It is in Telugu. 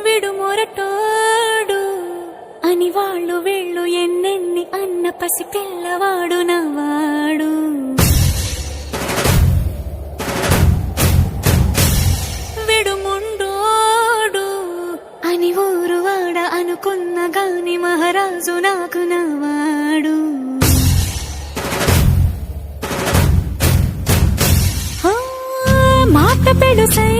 విడు మొరటోడు అని వాళ్ళు వీళ్ళు ఎన్నెన్ని అన్న పసి పిల్లవాడు నవ్వాడు. విడు ముండోడు అని ఊరు వాడ అనుకున్న గాని మహారాజు నాకు నవ్వాడు. మాట పెడుసై